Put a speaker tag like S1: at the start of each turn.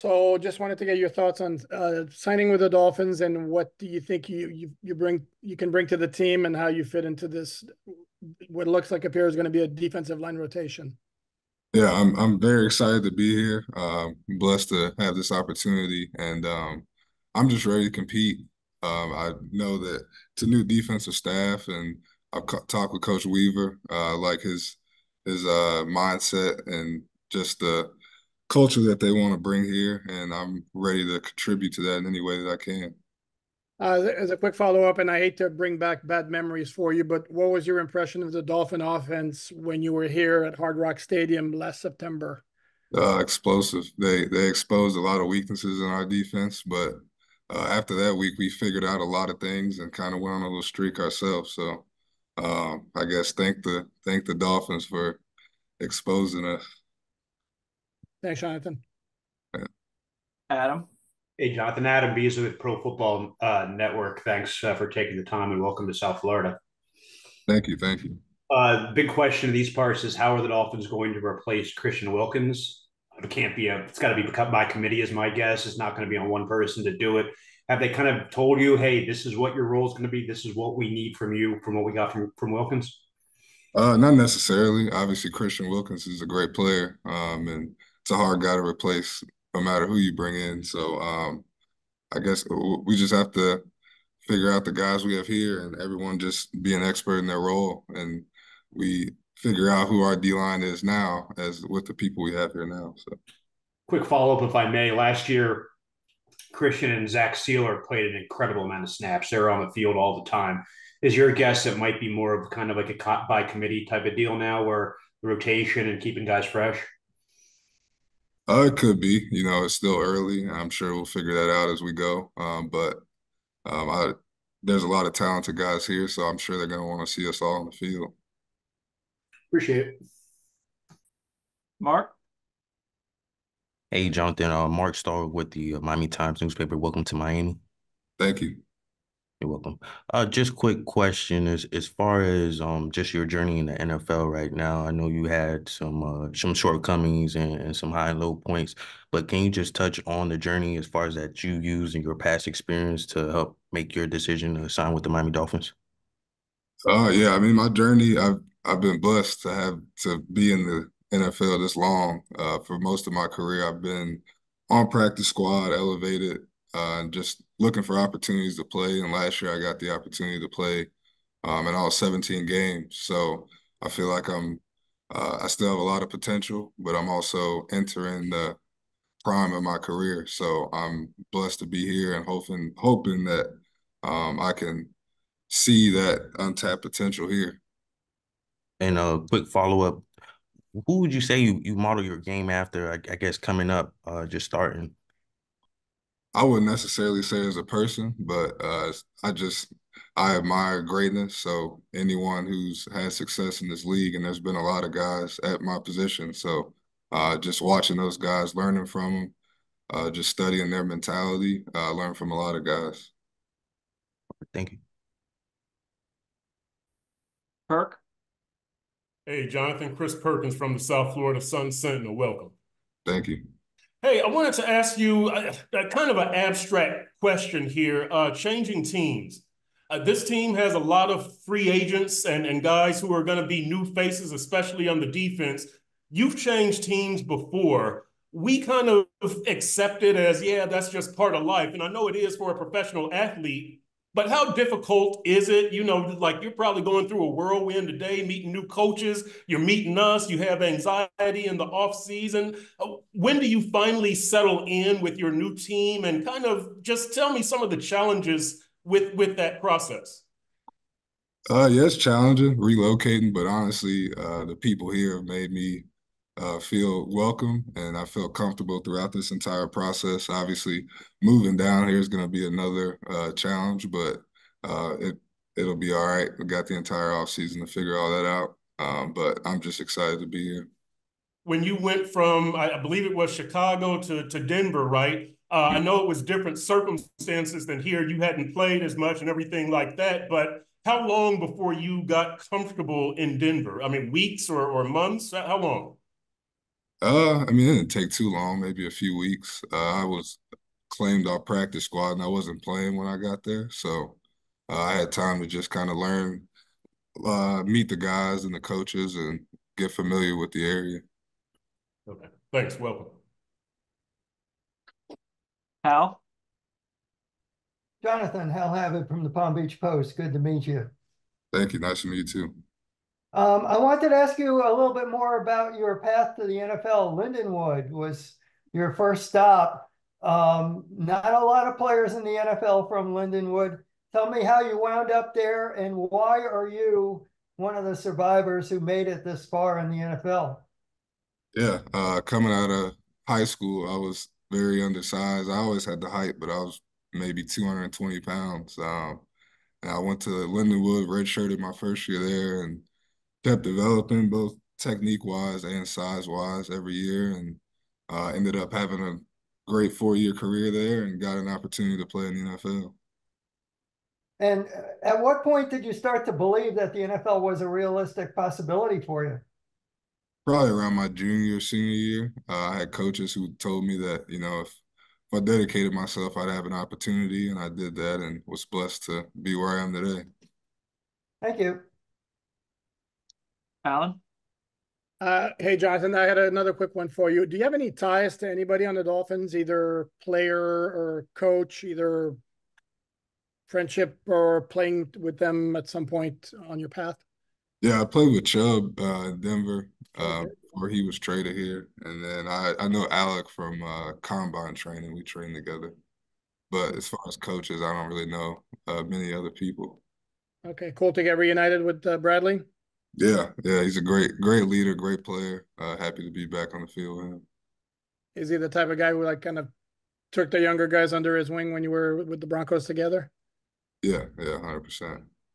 S1: So just wanted to get your thoughts on signing with the Dolphins and what do you think you can bring to the team and how you fit into this what looks like appears going to be a defensive line rotation.
S2: Yeah, I'm very excited to be here. Blessed to have this opportunity, and I'm just ready to compete. I know that it's a new defensive staff, and I've talked with Coach Weaver. I like his mindset and just the culture that they want to bring here, and I'm ready to contribute to that in any way that I can.
S1: As a quick follow-up, and I hate to bring back bad memories for you, but what was your impression of the Dolphin offense when you were here at Hard Rock Stadium last September?
S2: Explosive. They exposed a lot of weaknesses in our defense, but after that week, we figured out a lot of things and kind of went on a little streak ourselves. So I guess thank the Dolphins for exposing us.
S1: Thanks, Jonathan.
S3: Adam.
S4: Hey, Jonathan, Adam Beasley with Pro Football Network. Thanks for taking the time and welcome to South Florida.
S2: Thank you, thank you.
S4: Big question in these parts is how are the Dolphins going to replace Christian Wilkins? It's got to be by committee, is my guess. It's not going to be on one person to do it. Have they kind of told you, hey, this is what your role is going to be? This is what we need from you, from what we got from Wilkins?
S2: Not necessarily. Obviously, Christian Wilkins is a great player, and it's a hard guy to replace no matter who you bring in. So I guess we just have to figure out the guys we have here and everyone just be an expert in their role. And we figure out who our D line is now as with the people we have here now. So
S4: Quick follow up, if I may. Last year, Christian and Zach Sealer played an incredible amount of snaps. They were on the field all the time. Is your guess it might be more of kind of like a by committee type of deal now where the rotation and keeping guys fresh?
S2: it could be, it's still early. I'm sure we'll figure that out as we go. But there's a lot of talented guys here, so I'm sure they're going to want to see us all on the field.
S4: Appreciate it.
S3: Mark.
S5: Hey, Jonathan, Mark Starr with the Miami Times newspaper. Welcome to Miami.
S2: Thank you.
S5: You're welcome. Just quick question as far as just your journey in the NFL right now. I know you had some shortcomings and some high and low points, but can you just touch on the journey as far as that you use in your past experience to help make your decision to sign with the Miami Dolphins?
S2: Yeah, I mean, my journey, I've been blessed to have to be in the NFL this long. For most of my career, I've been on practice squad, elevated, and just looking for opportunities to play. And last year, I got the opportunity to play in all 17 games. So I feel like I still have a lot of potential, but I'm also entering the prime of my career. So I'm blessed to be here and hoping that I can see that untapped potential here.
S5: And a quick follow-up, who would you say you model your game after, I guess, coming up, just starting?
S2: I wouldn't necessarily say as a person, but I admire greatness. So anyone who's had success in this league, and there's been a lot of guys at my position. So just watching those guys, learning from them, just studying their mentality, learn from a lot of guys.
S5: Thank you.
S3: Perk.
S6: Hey, Jonathan, Chris Perkins from the South Florida Sun Sentinel. Welcome.
S2: Thank you.
S6: Hey, I wanted to ask you a kind of an abstract question here. Changing teams. This team has a lot of free agents and guys who are going to be new faces, especially on the defense. You've changed teams before. We kind of accept it as, yeah, that's just part of life. And I know it is for a professional athlete. But how difficult is it? Like you're probably going through a whirlwind today, meeting new coaches. You're meeting us. You have anxiety in the off season. When do you finally settle in with your new team? And kind of just tell me some of the challenges with that process.
S2: Yeah, it's challenging relocating, but honestly, the people here have made me feel welcome and I feel comfortable throughout this entire process. Obviously, moving down here is going to be another challenge, but it'll be all right. We got the entire off season to figure all that out. But I'm just excited to be here.
S6: When you went from, I believe it was Chicago to Denver, right? I know it was different circumstances than here. You hadn't played as much and everything like that, but how long before you got comfortable in Denver? I mean, weeks or months? How long?
S2: I mean, it didn't take too long, maybe a few weeks. I was claimed off practice squad and I wasn't playing when I got there. So I had time to just kind of learn, meet the guys and the coaches and get familiar with the area.
S6: Okay, thanks. Welcome.
S3: Hal?
S7: Jonathan, Hal Habib from the Palm Beach Post. Good to meet you.
S2: Thank you. Nice to meet you too.
S7: I wanted to ask you a little bit more about your path to the NFL. Lindenwood was your first stop. Not a lot of players in the NFL from Lindenwood. Tell me how you wound up there and why are you one of the survivors who made it this far in the NFL?
S2: Yeah, coming out of high school, I was very undersized. I always had the height, but I was maybe 220 pounds. And I went to Lindenwood, redshirted my first year there, and kept developing both technique-wise and size-wise every year, and ended up having a great 4-year career there and got an opportunity to play in the NFL.
S7: And at what point did you start to believe that the NFL was a realistic possibility for you?
S2: Probably around my junior, senior year, I had coaches who told me that, if I dedicated myself, I'd have an opportunity, and I did that and was blessed to be where I am today.
S7: Thank you.
S3: Alan?
S1: Hey, Jonathan, I had another quick one for you. Do you have any ties to anybody on the Dolphins, either player or coach, either friendship or playing with them at some point on your path?
S2: Yeah, I played with Chubb in Denver
S1: Okay.
S2: before he was traded here. And then I know Alec from combine training. We trained together. But as far as coaches, I don't really know many other people.
S1: Okay, cool to get reunited with Bradley.
S2: Yeah, he's a great leader, great player. Happy to be back on the field with him.
S1: Is he the type of guy who like kind of took the younger guys under his wing when you were with the Broncos together?
S2: Yeah, 100%.